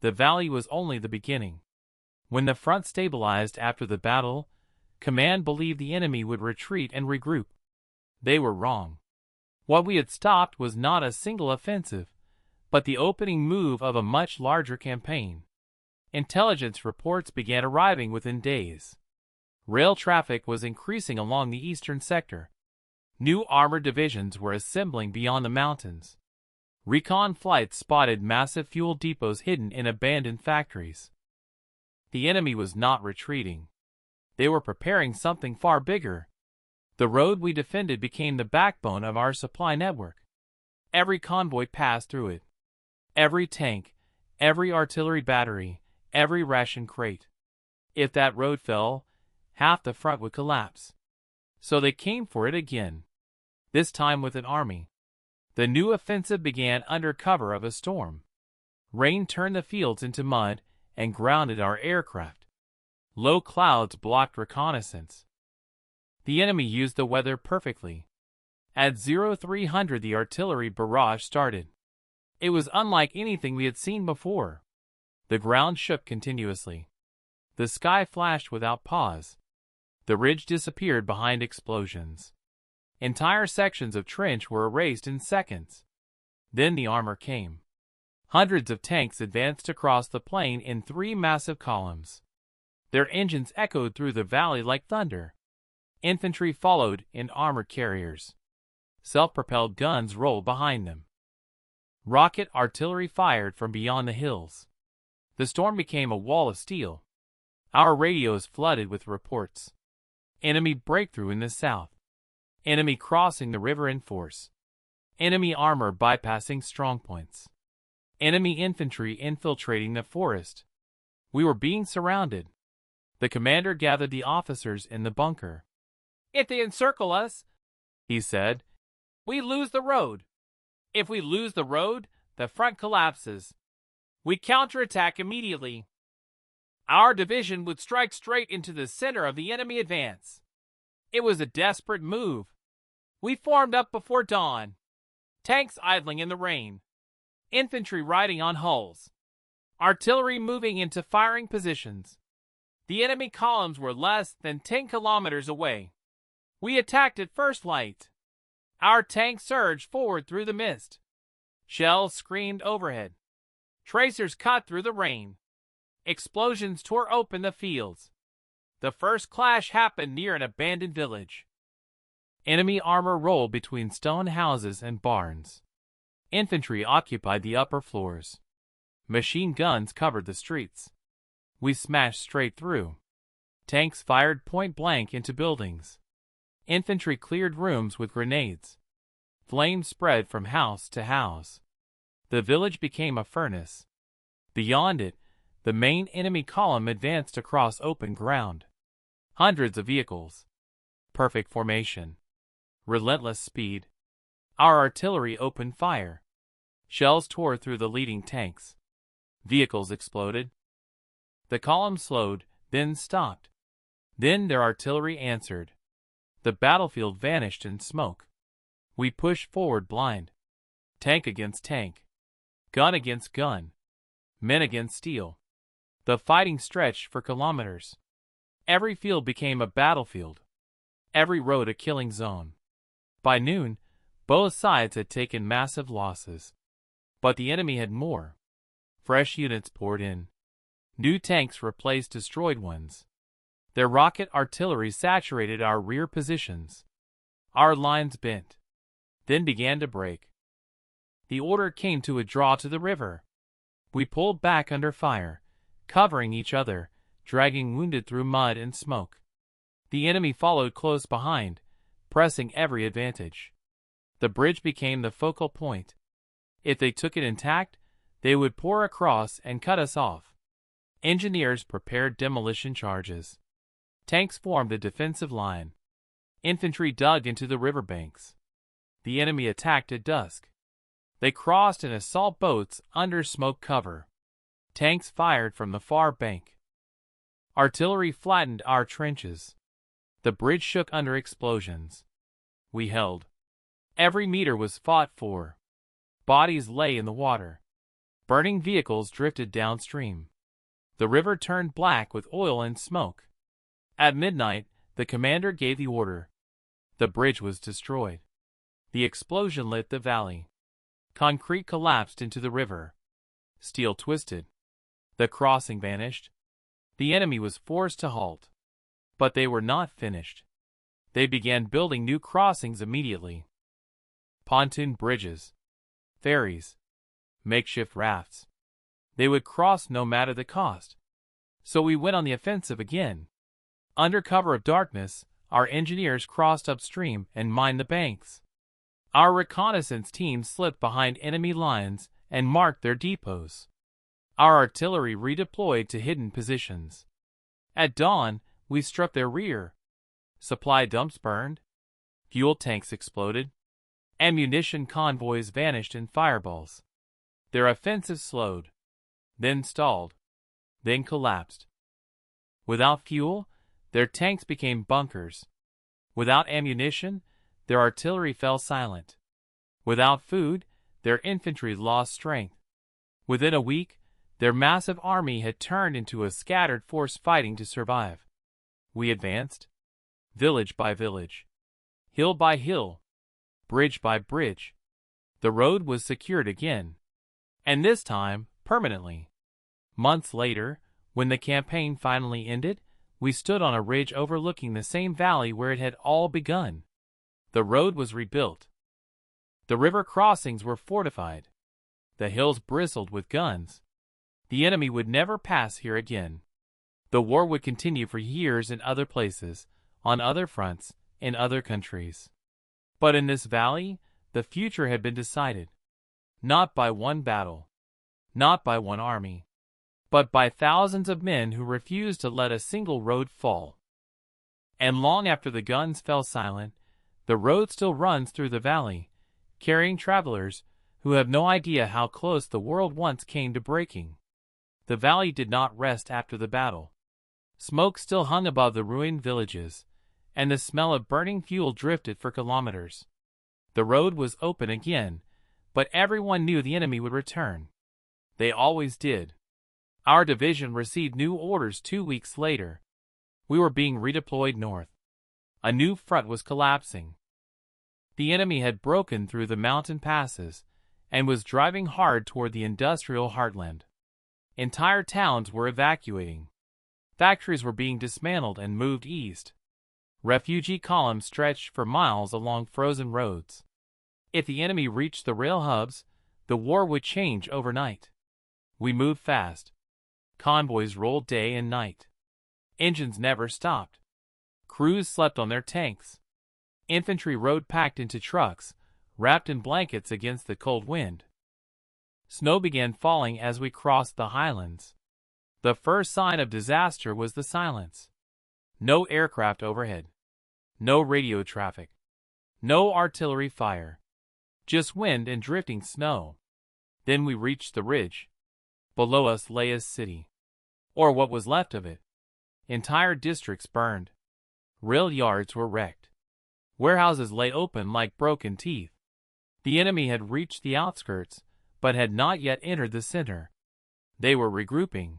The valley was only the beginning. When the front stabilized after the battle, command believed the enemy would retreat and regroup. They were wrong. What we had stopped was not a single offensive, but the opening move of a much larger campaign. Intelligence reports began arriving within days. Rail traffic was increasing along the eastern sector. New armored divisions were assembling beyond the mountains. Recon flights spotted massive fuel depots hidden in abandoned factories. The enemy was not retreating. They were preparing something far bigger. The road we defended became the backbone of our supply network. Every convoy passed through it. Every tank, every artillery battery, every ration crate. If that road fell, half the front would collapse. So they came for it again, this time with an army. The new offensive began under cover of a storm. Rain turned the fields into mud and grounded our aircraft. Low clouds blocked reconnaissance. The enemy used the weather perfectly. At 0300 the artillery barrage started. It was unlike anything we had seen before. The ground shook continuously. The sky flashed without pause. The ridge disappeared behind explosions. Entire sections of trench were erased in seconds. Then the armor came. Hundreds of tanks advanced across the plain in 3 massive columns. Their engines echoed through the valley like thunder. Infantry followed in armored carriers. Self-propelled guns rolled behind them. Rocket artillery fired from beyond the hills. The storm became a wall of steel. Our radios flooded with reports. Enemy breakthrough in the south. Enemy crossing the river in force. Enemy armor bypassing strongpoints. Enemy infantry infiltrating the forest. We were being surrounded. The commander gathered the officers in the bunker. "If they encircle us," he said, "we lose the road. If we lose the road, the front collapses. We counterattack immediately. Our division would strike straight into the center of the enemy advance." It was a desperate move. We formed up before dawn. Tanks idling in the rain. Infantry riding on hulls. Artillery moving into firing positions. The enemy columns were less than 10 kilometers away. We attacked at first light. Our tanks surged forward through the mist. Shells screamed overhead. Tracers cut through the rain. Explosions tore open the fields. The first clash happened near an abandoned village. Enemy armor rolled between stone houses and barns. Infantry occupied the upper floors. Machine guns covered the streets. We smashed straight through. Tanks fired point blank into buildings. Infantry cleared rooms with grenades. Flames spread from house to house. The village became a furnace. Beyond it, the main enemy column advanced across open ground. Hundreds of vehicles. Perfect formation. Relentless speed. Our artillery opened fire. Shells tore through the leading tanks. Vehicles exploded. The column slowed, then stopped. Then their artillery answered. The battlefield vanished in smoke. We pushed forward blind. Tank against tank. Gun against gun. Men against steel. The fighting stretched for kilometers. Every field became a battlefield. Every road a killing zone. By noon, both sides had taken massive losses. But the enemy had more. Fresh units poured in. New tanks replaced destroyed ones. Their rocket artillery saturated our rear positions. Our lines bent, then began to break. The order came to a draw to the river. We pulled back under fire, covering each other, dragging wounded through mud and smoke. The enemy followed close behind, pressing every advantage. The bridge became the focal point. If they took it intact, they would pour across and cut us off. Engineers prepared demolition charges. Tanks formed a defensive line. Infantry dug into the riverbanks. The enemy attacked at dusk. They crossed in assault boats under smoke cover. Tanks fired from the far bank. Artillery flattened our trenches. The bridge shook under explosions. We held. Every meter was fought for. Bodies lay in the water. Burning vehicles drifted downstream. The river turned black with oil and smoke. At midnight, the commander gave the order. The bridge was destroyed. The explosion lit the valley. Concrete collapsed into the river. Steel twisted. The crossing vanished. The enemy was forced to halt. But they were not finished. They began building new crossings immediately. Pontoon bridges, ferries, makeshift rafts. They would cross no matter the cost. So we went on the offensive again. Under cover of darkness, our engineers crossed upstream and mined the banks. Our reconnaissance teams slipped behind enemy lines and marked their depots. Our artillery redeployed to hidden positions. At dawn, we struck their rear. Supply dumps burned. Fuel tanks exploded. Ammunition convoys vanished in fireballs. Their offensive slowed, then stalled, then collapsed. Without fuel, their tanks became bunkers. Without ammunition, their artillery fell silent. Without food, their infantry lost strength. Within a week, their massive army had turned into a scattered force fighting to survive. We advanced, village by village, hill by hill, bridge by bridge. The road was secured again, and this time permanently. Months later, when the campaign finally ended, we stood on a ridge overlooking the same valley where it had all begun. The road was rebuilt. The river crossings were fortified. The hills bristled with guns. The enemy would never pass here again. The war would continue for years in other places, on other fronts, in other countries. But in this valley, the future had been decided. Not by one battle, not by one army, but by thousands of men who refused to let a single road fall. And long after the guns fell silent, the road still runs through the valley, carrying travelers who have no idea how close the world once came to breaking. The valley did not rest after the battle. Smoke still hung above the ruined villages, and the smell of burning fuel drifted for kilometers. The road was open again, but everyone knew the enemy would return. They always did. Our division received new orders 2 weeks later. We were being redeployed north. A new front was collapsing. The enemy had broken through the mountain passes and was driving hard toward the industrial heartland. Entire towns were evacuating. Factories were being dismantled and moved east. Refugee columns stretched for miles along frozen roads. If the enemy reached the rail hubs, the war would change overnight. We moved fast. Convoys rolled day and night. Engines never stopped. Crews slept on their tanks. Infantry rode packed into trucks, wrapped in blankets against the cold wind. Snow began falling as we crossed the highlands. The first sign of disaster was the silence. No aircraft overhead. No radio traffic. No artillery fire. Just wind and drifting snow. Then we reached the ridge. Below us lay a city. Or what was left of it. Entire districts burned. Rail yards were wrecked. Warehouses lay open like broken teeth. The enemy had reached the outskirts, but had not yet entered the center. They were regrouping,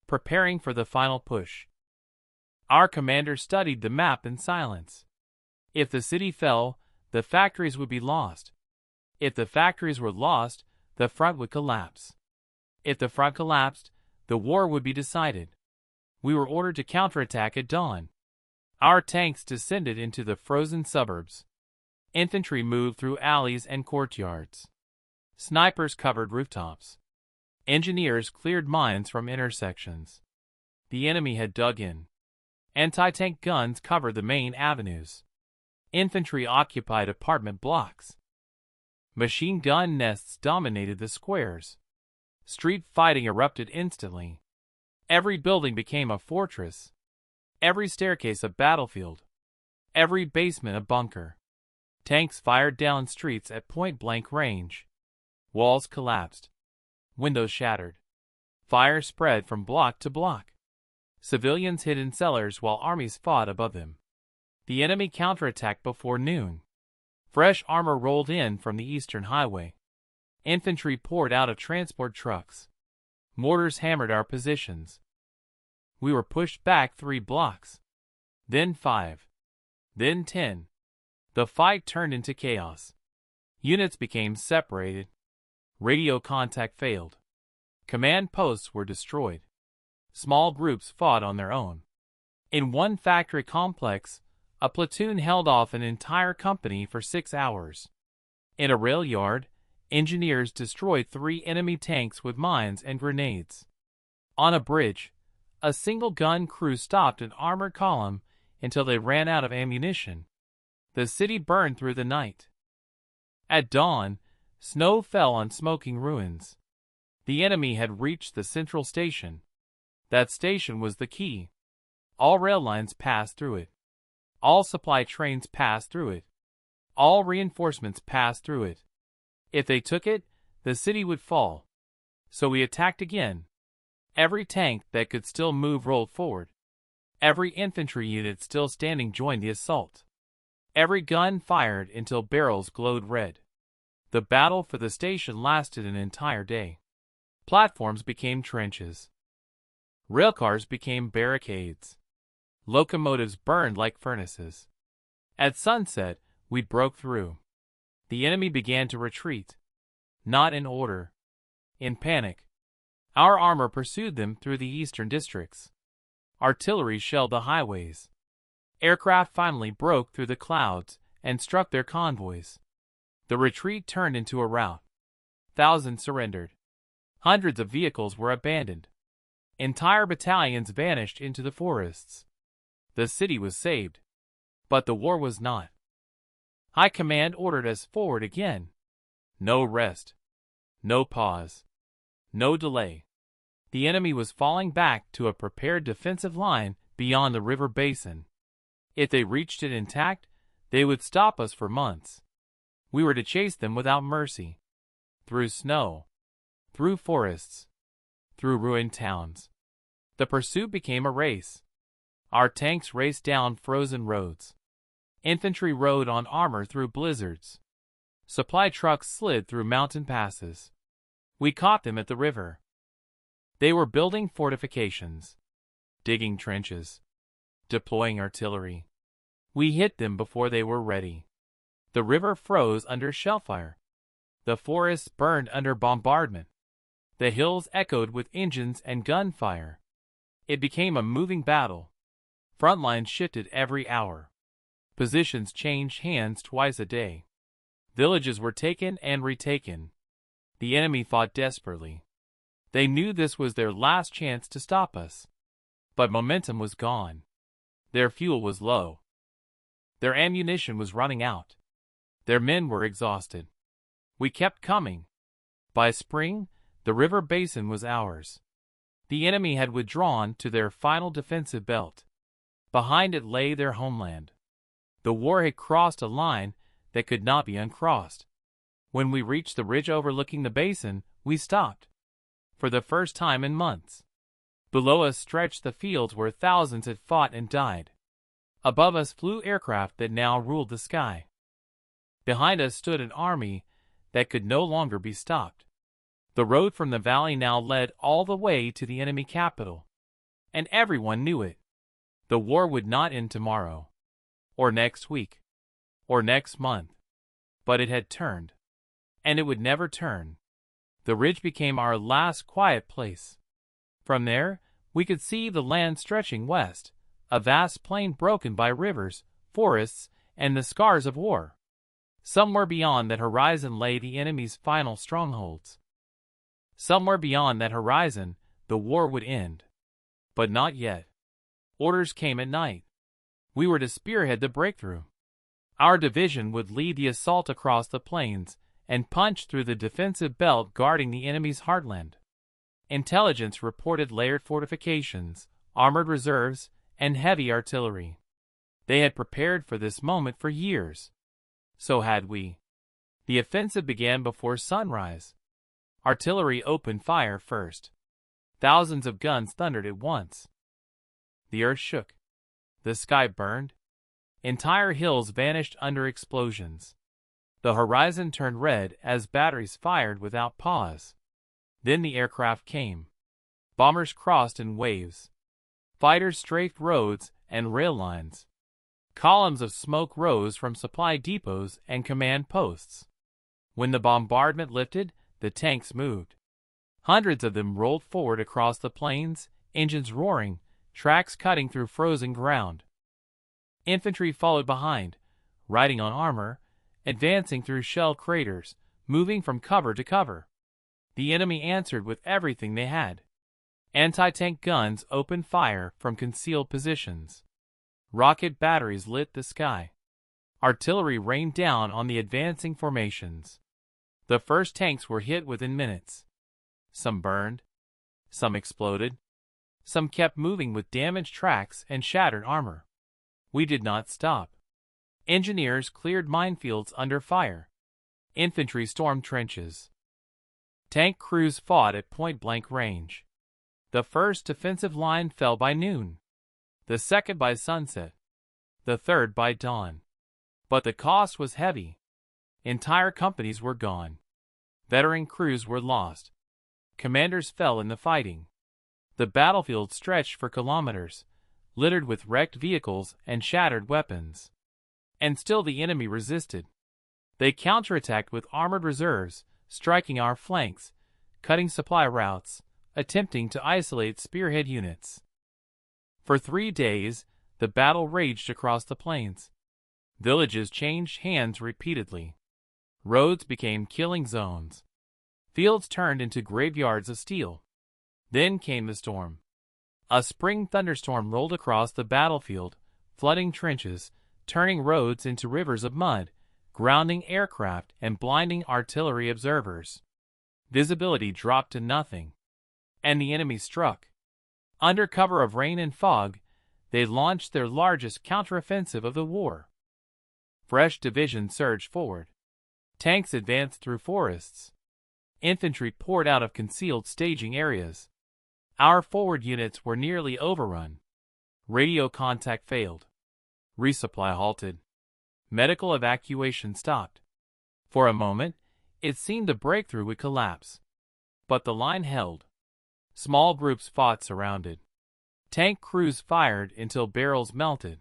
preparing for the final push. Our commander studied the map in silence. If the city fell, the factories would be lost. If the factories were lost, the front would collapse. If the front collapsed, the war would be decided. We were ordered to counterattack at dawn. Our tanks descended into the frozen suburbs. Infantry moved through alleys and courtyards. Snipers covered rooftops. Engineers cleared mines from intersections. The enemy had dug in. Anti-tank guns covered the main avenues. Infantry occupied apartment blocks. Machine gun nests dominated the squares. Street fighting erupted instantly. Every building became a fortress. Every staircase a battlefield. Every basement a bunker. Tanks fired down streets at point-blank range. Walls collapsed. Windows shattered. Fire spread from block to block. Civilians hid in cellars while armies fought above them. The enemy counterattacked before noon. Fresh armor rolled in from the eastern highway. Infantry poured out of transport trucks. Mortars hammered our positions. We were pushed back 3 blocks. Then 5. Then 10. The fight turned into chaos. Units became separated. Radio contact failed. Command posts were destroyed. Small groups fought on their own. In one factory complex, a platoon held off an entire company for 6 hours. In a rail yard, engineers destroyed 3 enemy tanks with mines and grenades. On a bridge, a single gun crew stopped an armored column until they ran out of ammunition. The city burned through the night. At dawn, snow fell on smoking ruins. The enemy had reached the central station. That station was the key. All rail lines passed through it. All supply trains passed through it. All reinforcements passed through it. If they took it, the city would fall. So we attacked again. Every tank that could still move rolled forward. Every infantry unit still standing joined the assault. Every gun fired until barrels glowed red. The battle for the station lasted an entire day. Platforms became trenches. Railcars became barricades. Locomotives burned like furnaces. At sunset, we broke through. The enemy began to retreat. Not in order. In panic. Our armor pursued them through the eastern districts. Artillery shelled the highways. Aircraft finally broke through the clouds and struck their convoys. The retreat turned into a rout. Thousands surrendered. Hundreds of vehicles were abandoned. Entire battalions vanished into the forests. The city was saved. But the war was not. High Command ordered us forward again. No rest. No pause. No delay. The enemy was falling back to a prepared defensive line beyond the river basin. If they reached it intact, they would stop us for months. We were to chase them without mercy. Through snow. Through forests. Through ruined towns. The pursuit became a race. Our tanks raced down frozen roads. Infantry rode on armor through blizzards. Supply trucks slid through mountain passes. We caught them at the river. They were building fortifications, digging trenches, deploying artillery. We hit them before they were ready. The river froze under shellfire. The forests burned under bombardment. The hills echoed with engines and gunfire. It became a moving battle. Front lines shifted every hour. Positions changed hands twice a day. Villages were taken and retaken. The enemy fought desperately. They knew this was their last chance to stop us. But momentum was gone. Their fuel was low. Their ammunition was running out. Their men were exhausted. We kept coming. By spring, the river basin was ours. The enemy had withdrawn to their final defensive belt. Behind it lay their homeland. The war had crossed a line that could not be uncrossed. When we reached the ridge overlooking the basin, we stopped. For the first time in months. Below us stretched the fields where thousands had fought and died. Above us flew aircraft that now ruled the sky. Behind us stood an army that could no longer be stopped. The road from the valley now led all the way to the enemy capital. And everyone knew it. The war would not end tomorrow. Or next week. Or next month. But it had turned. And it would never turn. The ridge became our last quiet place. From there, we could see the land stretching west, a vast plain broken by rivers, forests, and the scars of war. Somewhere beyond that horizon lay the enemy's final strongholds. Somewhere beyond that horizon, the war would end. But not yet. Orders came at night. We were to spearhead the breakthrough. Our division would lead the assault across the plains and punch through the defensive belt guarding the enemy's heartland. Intelligence reported layered fortifications, armored reserves, and heavy artillery. They had prepared for this moment for years. So had we. The offensive began before sunrise. Artillery opened fire first. Thousands of guns thundered at once. The earth shook. The sky burned. Entire hills vanished under explosions. The horizon turned red as batteries fired without pause. Then the aircraft came. Bombers crossed in waves. Fighters strafed roads and rail lines. Columns of smoke rose from supply depots and command posts. When the bombardment lifted, the tanks moved. Hundreds of them rolled forward across the plains, engines roaring, tracks cutting through frozen ground. Infantry followed behind, riding on armor, advancing through shell craters, moving from cover to cover. The enemy answered with everything they had. Anti-tank guns opened fire from concealed positions. Rocket batteries lit the sky. Artillery rained down on the advancing formations. The first tanks were hit within minutes. Some burned. Some exploded. Some kept moving with damaged tracks and shattered armor. We did not stop. Engineers cleared minefields under fire. Infantry stormed trenches. Tank crews fought at point-blank range. The first defensive line fell by noon. The second by sunset. The third by dawn. But the cost was heavy. Entire companies were gone. Veteran crews were lost. Commanders fell in the fighting. The battlefield stretched for kilometers, littered with wrecked vehicles and shattered weapons. And still the enemy resisted. They counterattacked with armored reserves, striking our flanks, cutting supply routes, attempting to isolate spearhead units. For 3 days, the battle raged across the plains. Villages changed hands repeatedly. Roads became killing zones. Fields turned into graveyards of steel. Then came the storm. A spring thunderstorm rolled across the battlefield, flooding trenches, turning roads into rivers of mud, grounding aircraft and blinding artillery observers. Visibility dropped to nothing. And the enemy struck. Under cover of rain and fog, they launched their largest counteroffensive of the war. Fresh divisions surged forward. Tanks advanced through forests. Infantry poured out of concealed staging areas. Our forward units were nearly overrun. Radio contact failed. Resupply halted. Medical evacuation stopped. For a moment, it seemed the breakthrough would collapse. But the line held. Small groups fought surrounded. Tank crews fired until barrels melted.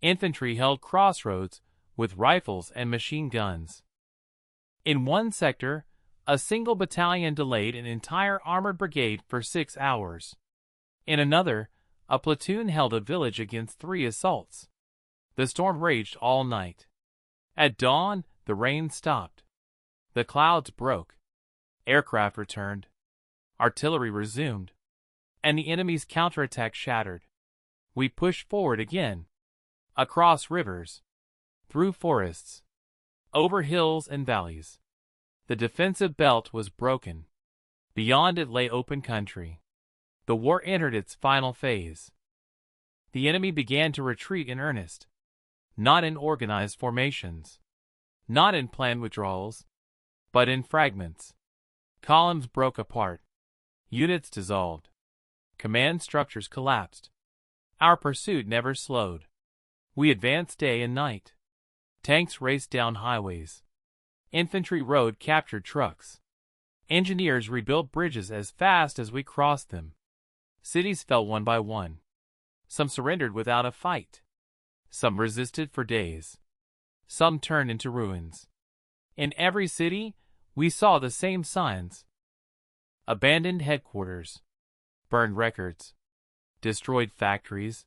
Infantry held crossroads with rifles and machine guns. In one sector, a single battalion delayed an entire armored brigade for 6 hours. In another, a platoon held a village against 3 assaults. The storm raged all night. At dawn, the rain stopped. The clouds broke. Aircraft returned. Artillery resumed. And the enemy's counterattack shattered. We pushed forward again. Across rivers. Through forests. Over hills and valleys. The defensive belt was broken. Beyond it lay open country. The war entered its final phase. The enemy began to retreat in earnest. Not in organized formations. Not in planned withdrawals. But in fragments. Columns broke apart. Units dissolved. Command structures collapsed. Our pursuit never slowed. We advanced day and night. Tanks raced down highways. Infantry rode captured trucks. Engineers rebuilt bridges as fast as we crossed them. Cities fell one by one. Some surrendered without a fight. Some resisted for days. Some turned into ruins. In every city, we saw the same signs. Abandoned headquarters. Burned records. Destroyed factories.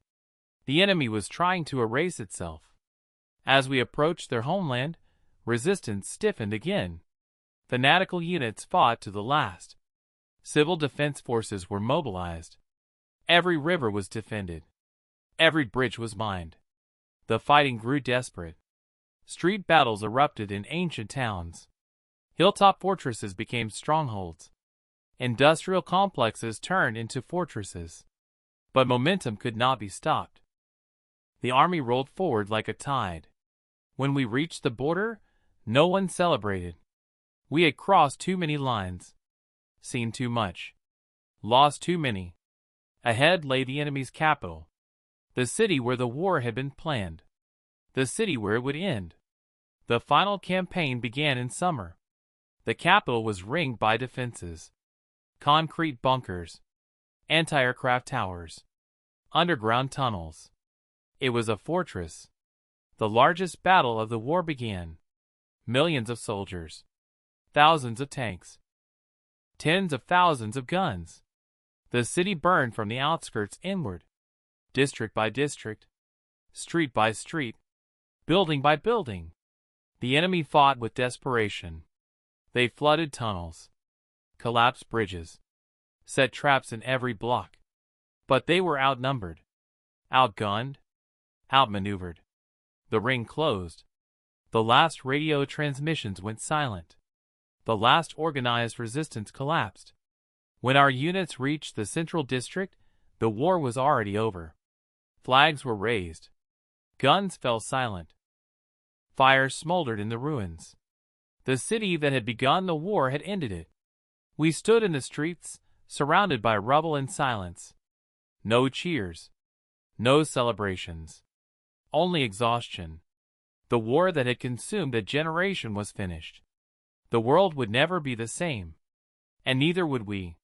The enemy was trying to erase itself. As we approached their homeland, resistance stiffened again. Fanatical units fought to the last. Civil defense forces were mobilized. Every river was defended. Every bridge was mined. The fighting grew desperate. Street battles erupted in ancient towns. Hilltop fortresses became strongholds. Industrial complexes turned into fortresses. But momentum could not be stopped. The army rolled forward like a tide. When we reached the border, no one celebrated. We had crossed too many lines. Seen too much. Lost too many. Ahead lay the enemy's capital. The city where the war had been planned. The city where it would end. The final campaign began in summer. The capital was ringed by defenses, concrete bunkers, anti-aircraft towers, underground tunnels. It was a fortress. The largest battle of the war began. Millions of soldiers, thousands of tanks, tens of thousands of guns. The city burned from the outskirts inward, district by district, street by street, building by building. The enemy fought with desperation. They flooded tunnels, collapsed bridges, set traps in every block. But they were outnumbered, outgunned, outmaneuvered. The ring closed. The last radio transmissions went silent. The last organized resistance collapsed. When our units reached the central district, the war was already over. Flags were raised. Guns fell silent. Fire smoldered in the ruins. The city that had begun the war had ended it. We stood in the streets, surrounded by rubble and silence. No cheers. No celebrations. Only exhaustion. The war that had consumed a generation was finished. The world would never be the same. And neither would we.